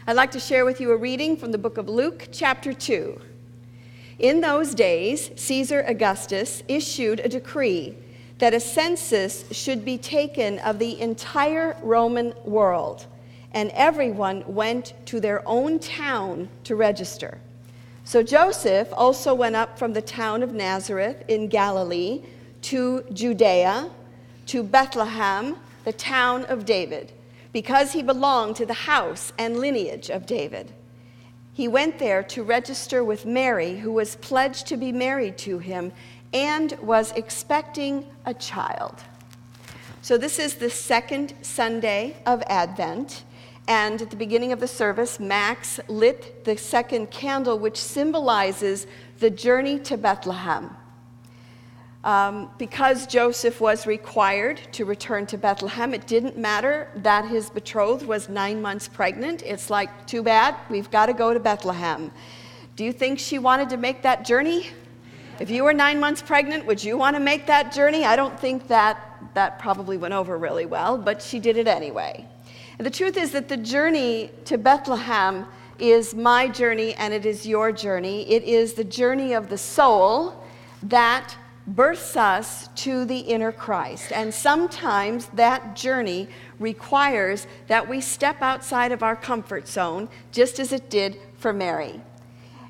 I'd like to share with you a reading from the book of Luke, chapter 2. In those days, Caesar Augustus issued a decree that a census should be taken of the entire Roman world, and everyone went to their own town to register. So Joseph also went up from the town of Nazareth in Galilee to Judea, to Bethlehem, the town of David, because he belonged to the house and lineage of David. He went there to register with Mary, who was pledged to be married to him and was expecting a child. So this is the second Sunday of Advent, and at the beginning of the service, Max lit the second candle, which symbolizes the journey to Bethlehem. Because Joseph was required to return to Bethlehem, it didn't matter that his betrothed was 9 months pregnant. It's like, too bad, we've got to go to Bethlehem. Do you think she wanted to make that journey? If you were 9 months pregnant, would you want to make that journey? I don't think that probably went over really well, but she did it anyway. And the truth is that the journey to Bethlehem is my journey and it is your journey. It is the journey of the soul that births us to the inner Christ. And sometimes that journey requires that we step outside of our comfort zone, just as it did for Mary.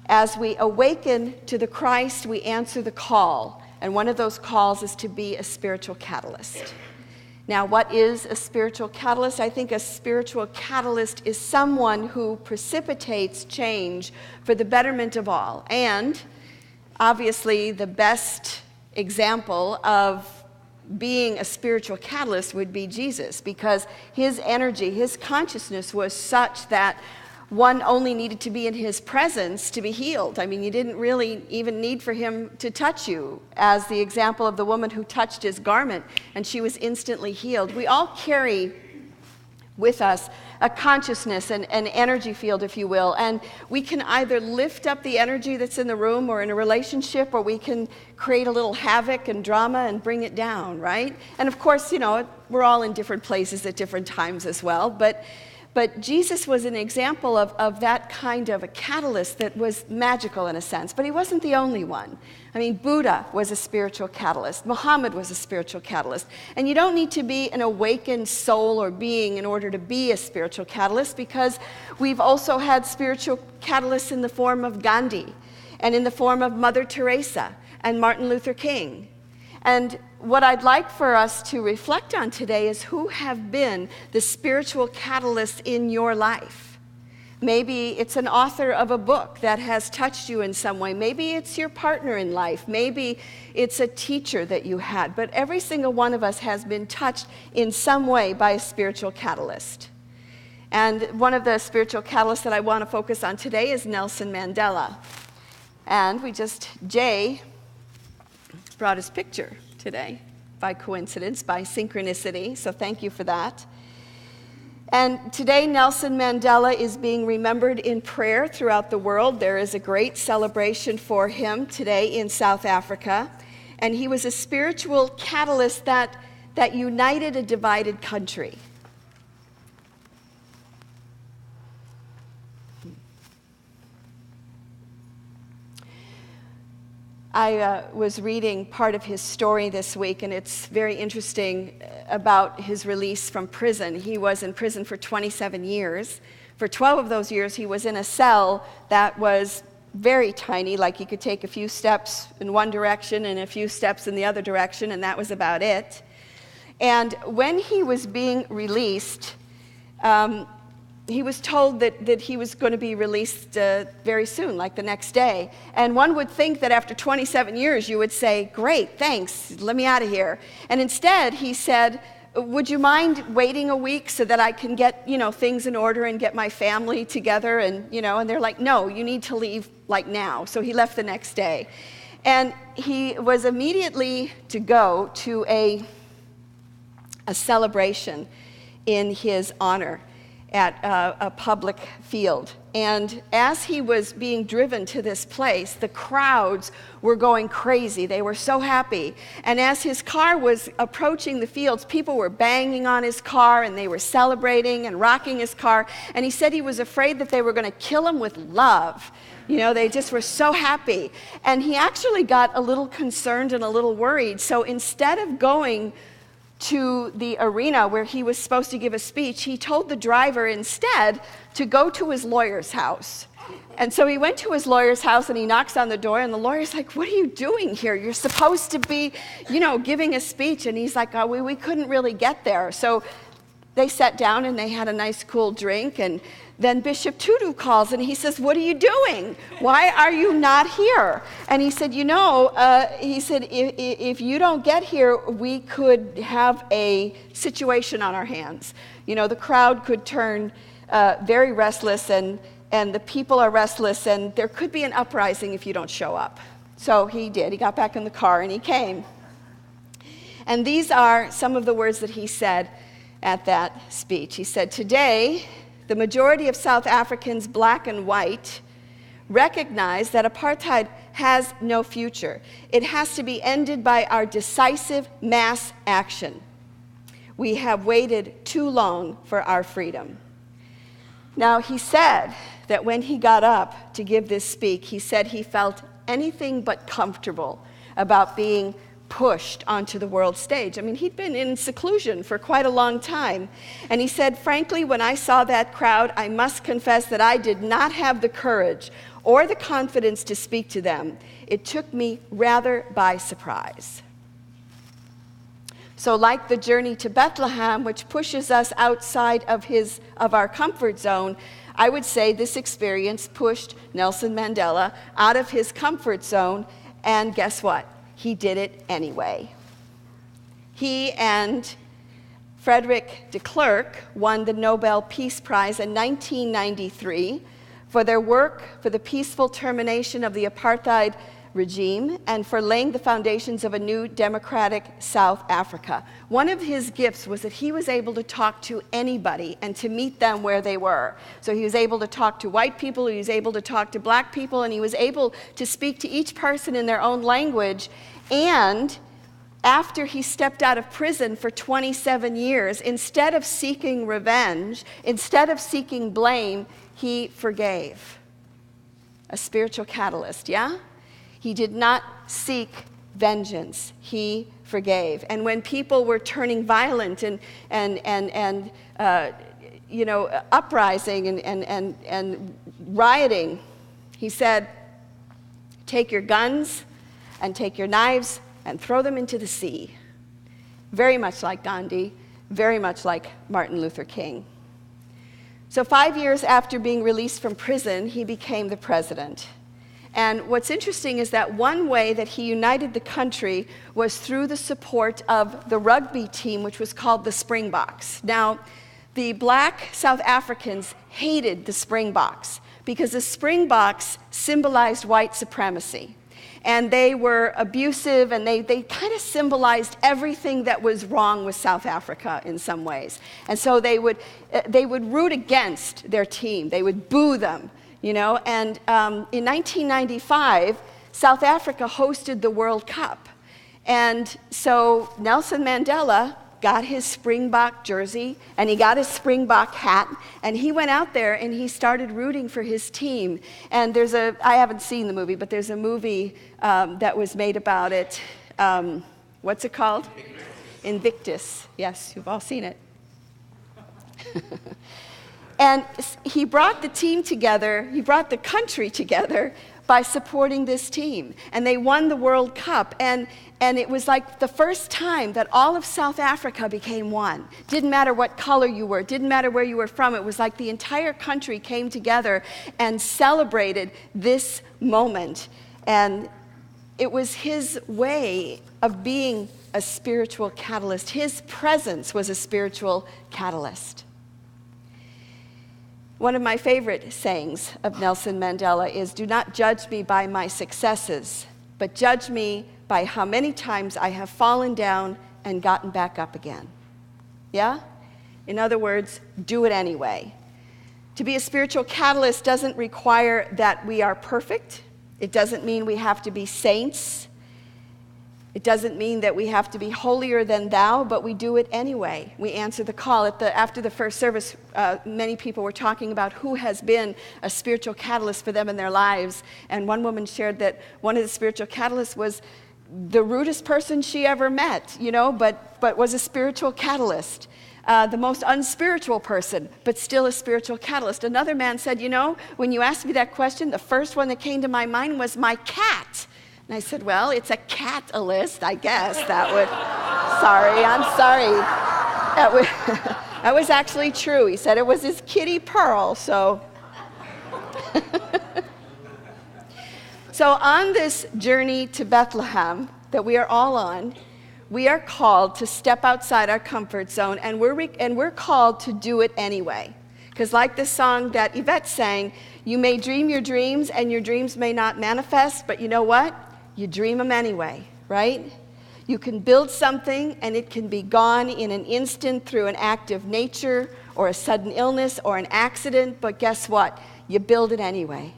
As we awaken to the Christ, we answer the call. And one of those calls is to be a spiritual catalyst. Now, what is a spiritual catalyst? I think a spiritual catalyst is someone who precipitates change for the betterment of all. And obviously, the best example of being a spiritual catalyst would be Jesus, because his energy, his consciousness was such that one only needed to be in his presence to be healed. I mean, you didn't really even need for him to touch you, as the example of the woman who touched his garment and she was instantly healed. We all carry with us a consciousness, an energy field, if you will, and we can either lift up the energy that's in the room or in a relationship, or we can create a little havoc and drama and bring it down, right? And of course, we're all in different places at different times as well, but Jesus was an example of that kind of a catalyst that was magical in a sense, but he wasn't the only one. I mean, Buddha was a spiritual catalyst. Muhammad was a spiritual catalyst. And you don't need to be an awakened soul or being in order to be a spiritual catalyst, because we've also had spiritual catalysts in the form of Gandhi and in the form of Mother Teresa and Martin Luther King. And what I'd like for us to reflect on today is who have been the spiritual catalysts in your life. Maybe it's an author of a book that has touched you in some way. Maybe it's your partner in life. Maybe it's a teacher that you had. But every single one of us has been touched in some way by a spiritual catalyst. And one of the spiritual catalysts that I want to focus on today is Nelson Mandela. And Jay brought his picture today by coincidence, by synchronicity, so thank you for that. And today Nelson Mandela is being remembered in prayer throughout the world. There is a great celebration for him today in South Africa, and he was a spiritual catalyst that united a divided country. I was reading part of his story this week, and it's very interesting about his release from prison. He was in prison for 27 years. For 12 of those years, he was in a cell that was very tiny, like he could take a few steps in one direction and a few steps in the other direction, and that was about it. And when he was being released, he was told that he was going to be released very soon, like the next day. And one would think that after 27 years, you would say, great, thanks, let me out of here. And instead, he said, would you mind waiting a week so that I can get, things in order and get my family together? And they're like, no, you need to leave like now. So he left the next day. And he was immediately to go to a celebration in his honor. at a public field. And as he was being driven to this place, the crowds were going crazy. They were so happy. And as his car was approaching the fields, people were banging on his car, and they were celebrating and rocking his car. And he said he was afraid that they were going to kill him with love. You know, they just were so happy. And he actually got a little concerned and a little worried. So instead of going to the arena where he was supposed to give a speech, he told the driver instead to go to his lawyer's house. And so he went to his lawyer's house, and he knocks on the door, and the lawyer's like, "What are you doing here? You're supposed to be, giving a speech." And he's like, "Oh, we couldn't really get there." So they sat down, and they had a nice cool drink, and then Bishop Tutu calls, and he says, "What are you doing? Why are you not here?" And he said, if you don't get here, we could have a situation on our hands. The crowd could turn very restless, and the people are restless, and there could be an uprising if you don't show up. So he did. He got back in the car, and he came. And these are some of the words that he said at that speech. He said, "Today, the majority of South Africans, black and white, recognize that apartheid has no future. It has to be ended by our decisive mass action. We have waited too long for our freedom." Now, he said that when he got up to give this speak, he said he felt anything but comfortable about being pushed onto the world stage. I mean, he'd been in seclusion for quite a long time. And he said, "Frankly, when I saw that crowd, I must confess that I did not have the courage or the confidence to speak to them. It took me rather by surprise." So like the journey to Bethlehem, which pushes us outside of our comfort zone, I would say this experience pushed Nelson Mandela out of his comfort zone, and guess what? He did it anyway. He and Frederick de Klerk won the Nobel Peace Prize in 1993 for their work for the peaceful termination of the apartheid regime and for laying the foundations of a new democratic South Africa. One of his gifts was that he was able to talk to anybody and to meet them where they were. So he was able to talk to white people, he was able to talk to black people, and he was able to speak to each person in their own language. And after he stepped out of prison for 27 years, instead of seeking revenge, instead of seeking blame, he forgave. A spiritual catalyst, yeah? He did not seek vengeance. He forgave. And when people were turning violent and uprising and rioting, he said, "Take your guns and take your knives and throw them into the sea." Very much like Gandhi, very much like Martin Luther King. So 5 years after being released from prison, he became the president. And what's interesting is that one way that he united the country was through the support of the rugby team, which was called the Springboks. Now, the black South Africans hated the Springboks because the Springboks symbolized white supremacy. And they were abusive, and they kind of symbolized everything that was wrong with South Africa in some ways. And so they would root against their team. They would boo them. And in 1995, South Africa hosted the World Cup. And so Nelson Mandela got his Springbok jersey, and he got his Springbok hat, and he went out there and he started rooting for his team. And I haven't seen the movie, but there's a movie that was made about it. What's it called? Invictus. Yes, you've all seen it. And he brought the team together, he brought the country together by supporting this team. And they won the World Cup. And it was like the first time that all of South Africa became one. Didn't matter what color you were, didn't matter where you were from. It was like the entire country came together and celebrated this moment. And it was his way of being a spiritual catalyst. His presence was a spiritual catalyst. One of my favorite sayings of Nelson Mandela is, "Do not judge me by my successes, but judge me by how many times I have fallen down and gotten back up again." Yeah? In other words, do it anyway. To be a spiritual catalyst doesn't require that we are perfect. It doesn't mean we have to be saints. It doesn't mean that we have to be holier than thou, but we do it anyway. We answer the call. After the first service, many people were talking about who has been a spiritual catalyst for them in their lives. And one woman shared that one of the spiritual catalysts was the rudest person she ever met, but was a spiritual catalyst. The most unspiritual person, but still a spiritual catalyst. Another man said, when you asked me that question, the first one that came to my mind was my cat. And I said, well, it's a catalyst, I guess. I'm sorry. That was actually true. He said it was his kitty Pearl, so. So on this journey to Bethlehem that we are all on, we are called to step outside our comfort zone, and we're called to do it anyway. Because like this song that Yvette sang, you may dream your dreams and your dreams may not manifest, but you know what? You dream them anyway, right? You can build something and it can be gone in an instant through an act of nature or a sudden illness or an accident, but guess what? You build it anyway.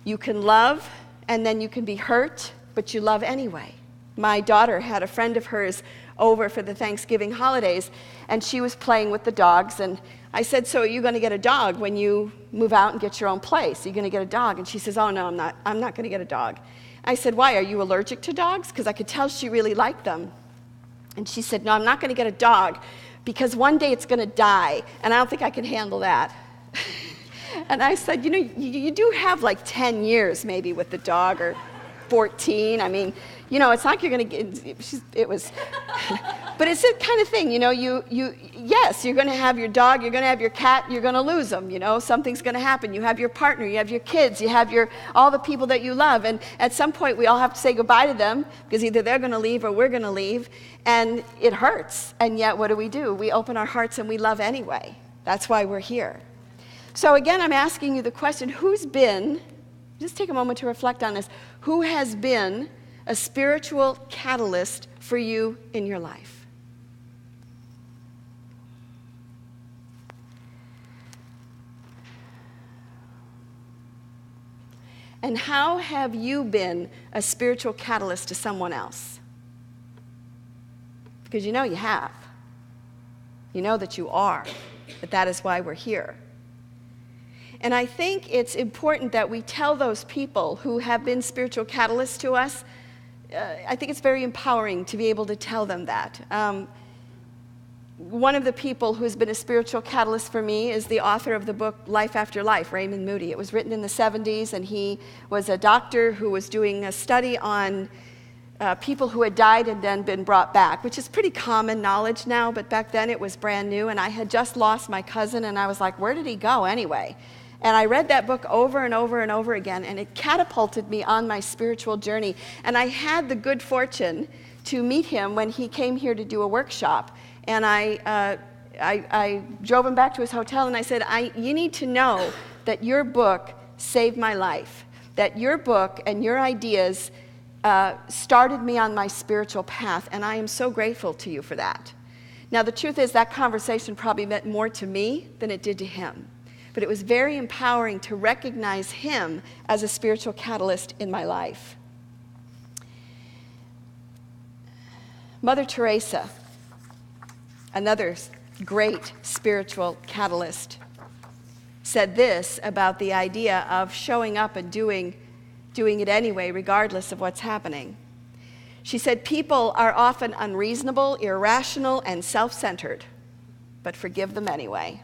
You can love and then you can be hurt, but you love anyway. My daughter had a friend of hers over for the Thanksgiving holidays, and she was playing with the dogs, and I said, so are you going to get a dog when you move out and get your own place? Are you going to get a dog? And she says, oh, no, I'm not going to get a dog. I said, why? Are you allergic to dogs? Because I could tell she really liked them. And she said, no, I'm not going to get a dog because one day it's going to die, and I don't think I can handle that. And I said, you do have like 10 years maybe with the dog, or 14. I mean, it's not like you're going to get, it was, but it's the kind of thing, yes, you're going to have your dog, you're going to have your cat, you're going to lose them, something's going to happen. You have your partner, you have your kids, you have all the people that you love, and at some point we all have to say goodbye to them because either they're going to leave or we're going to leave, and it hurts, and yet what do? We open our hearts and we love anyway. That's why we're here. So again, I'm asking you the question, just take a moment to reflect on this, who has been a spiritual catalyst for you in your life? And how have you been a spiritual catalyst to someone else? Because you have. You know that you are, that is why we're here. And I think it's important that we tell those people who have been spiritual catalysts to us. I think it's very empowering to be able to tell them that. One of the people who's been a spiritual catalyst for me is the author of the book Life After Life, Raymond Moody. It was written in the 70s, and he was a doctor who was doing a study on people who had died and then been brought back, which is pretty common knowledge now, but back then it was brand new, and I had just lost my cousin, and I was like, where did he go anyway? And I read that book over and over and over again, and it catapulted me on my spiritual journey. And I had the good fortune to meet him when he came here to do a workshop. And I drove him back to his hotel, and I said, you need to know that your book saved my life, that your book and your ideas started me on my spiritual path, and I am so grateful to you for that. Now, the truth is that conversation probably meant more to me than it did to him. But it was very empowering to recognize him as a spiritual catalyst in my life. Mother Teresa, another great spiritual catalyst, said this about the idea of showing up and doing it anyway, regardless of what's happening. She said, people are often unreasonable, irrational, and self-centered, but forgive them anyway.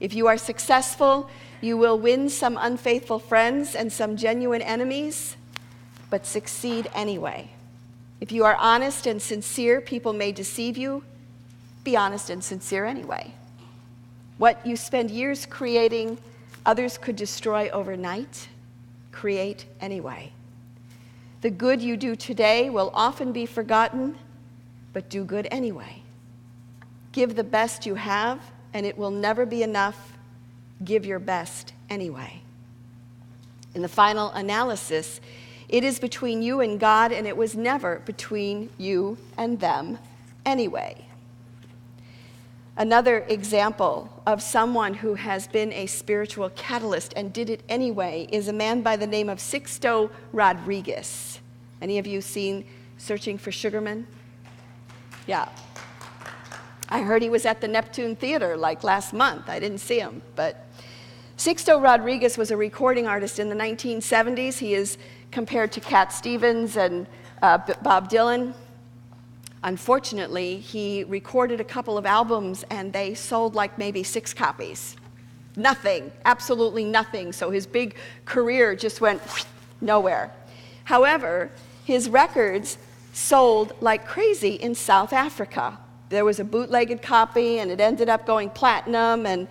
If you are successful, you will win some unfaithful friends and some genuine enemies, but succeed anyway. If you are honest and sincere, people may deceive you. Be honest and sincere anyway. What you spend years creating, others could destroy overnight. Create anyway. The good you do today will often be forgotten, but do good anyway. Give the best you have, and it will never be enough. Give your best anyway. In the final analysis, it is between you and God, and it was never between you and them anyway. Another example of someone who has been a spiritual catalyst and did it anyway is a man by the name of Sixto Rodriguez. Any of you seen Searching for Sugarman? Yeah. I heard he was at the Neptune Theater like last month. I didn't see him, but Sixto Rodriguez was a recording artist in the 1970s. He is compared to Cat Stevens and Bob Dylan. Unfortunately, he recorded a couple of albums and they sold like maybe 6 copies. Nothing, absolutely nothing. So his big career just went nowhere. However, his records sold like crazy in South Africa. There was a bootlegged copy and it ended up going platinum, and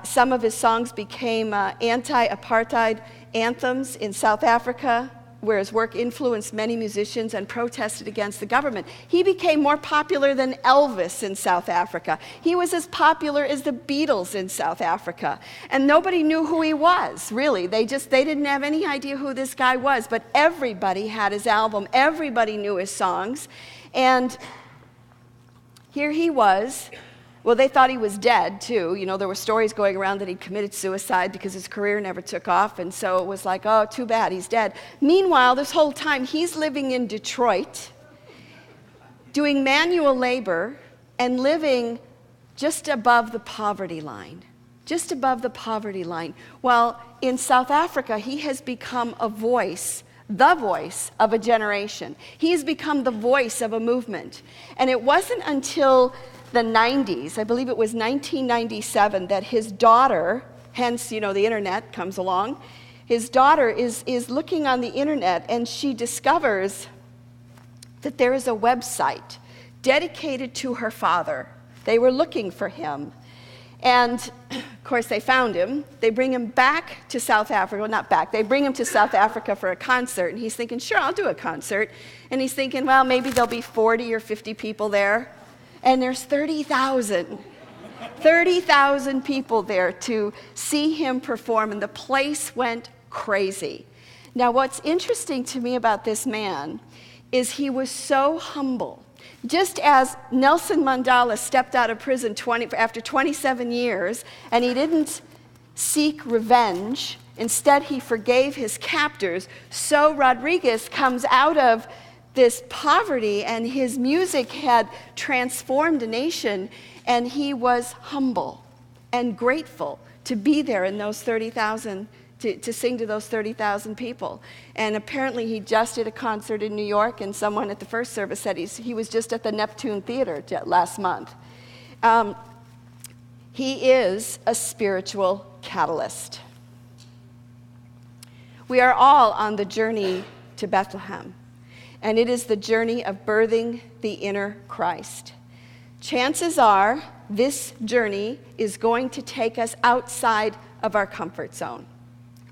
some of his songs became anti-apartheid anthems in South Africa, where his work influenced many musicians and protested against the government. He became more popular than Elvis in South Africa. He was as popular as the Beatles in South Africa. And nobody knew who he was, really. They didn't have any idea who this guy was, but everybody had his album. Everybody knew his songs. And here he was. Well, they thought he was dead, too. You know, there were stories going around that he'd committed suicide because his career never took off, and so it was like, oh, too bad, he's dead. Meanwhile, this whole time, he's living in Detroit, doing manual labor, and living just above the poverty line. Just above the poverty line. While in South Africa, he has become a voice, the voice of a generation. He has become the voice of a movement. And it wasn't until the 90s, I believe it was 1997, that his daughter, hence, you know, the internet comes along, his daughter is looking on the internet and she discovers that there is a website dedicated to her father. They were looking for him. And, of course, they found him. They bring him back to South Africa. Well, not back. They bring him to South Africa for a concert. And he's thinking, sure, I'll do a concert. And he's thinking, well, maybe there'll be 40 or 50 people there. And there's 30,000 people there to see him perform, and the place went crazy. Now, what's interesting to me about this man is he was so humble. Just as Nelson Mandela stepped out of prison after 27 years, and he didn't seek revenge, instead he forgave his captors, so Rodriguez comes out of this poverty, and his music had transformed a nation, and he was humble and grateful to be there in those 30,000, to sing to those 30,000 people. And apparently he just did a concert in New York, and someone at the first service said he was just at the Neptune Theater last month. He is a spiritual catalyst. We are all on the journey to Bethlehem. And it is the journey of birthing the inner Christ. Chances are this journey is going to take us outside of our comfort zone.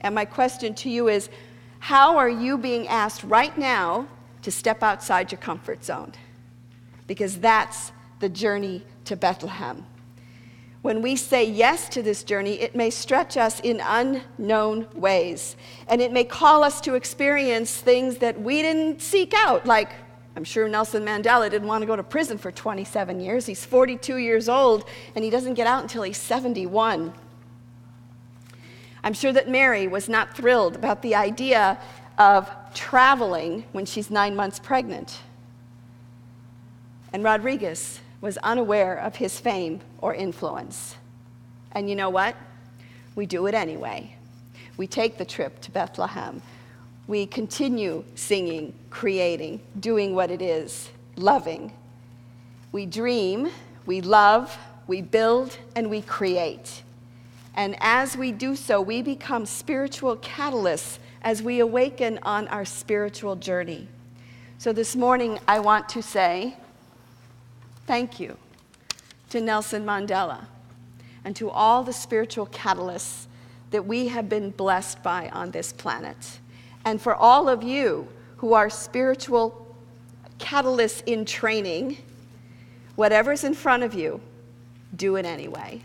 And my question to you is, how are you being asked right now to step outside your comfort zone? Because that's the journey to Bethlehem. When we say yes to this journey, it may stretch us in unknown ways. And it may call us to experience things that we didn't seek out. Like, I'm sure Nelson Mandela didn't want to go to prison for 27 years. He's 42 years old, and he doesn't get out until he's 71. I'm sure that Mary was not thrilled about the idea of traveling when she's 9 months pregnant. And Rodriguez was unaware of his fame or influence. And you know what? We do it anyway. We take the trip to Bethlehem. We continue singing, creating, doing what it is, loving. We dream, we love, we build, and we create. And as we do so, we become spiritual catalysts as we awaken on our spiritual journey. So this morning, I want to say thank you to Nelson Mandela and to all the spiritual catalysts that we have been blessed by on this planet. And for all of you who are spiritual catalysts in training, whatever's in front of you, do it anyway.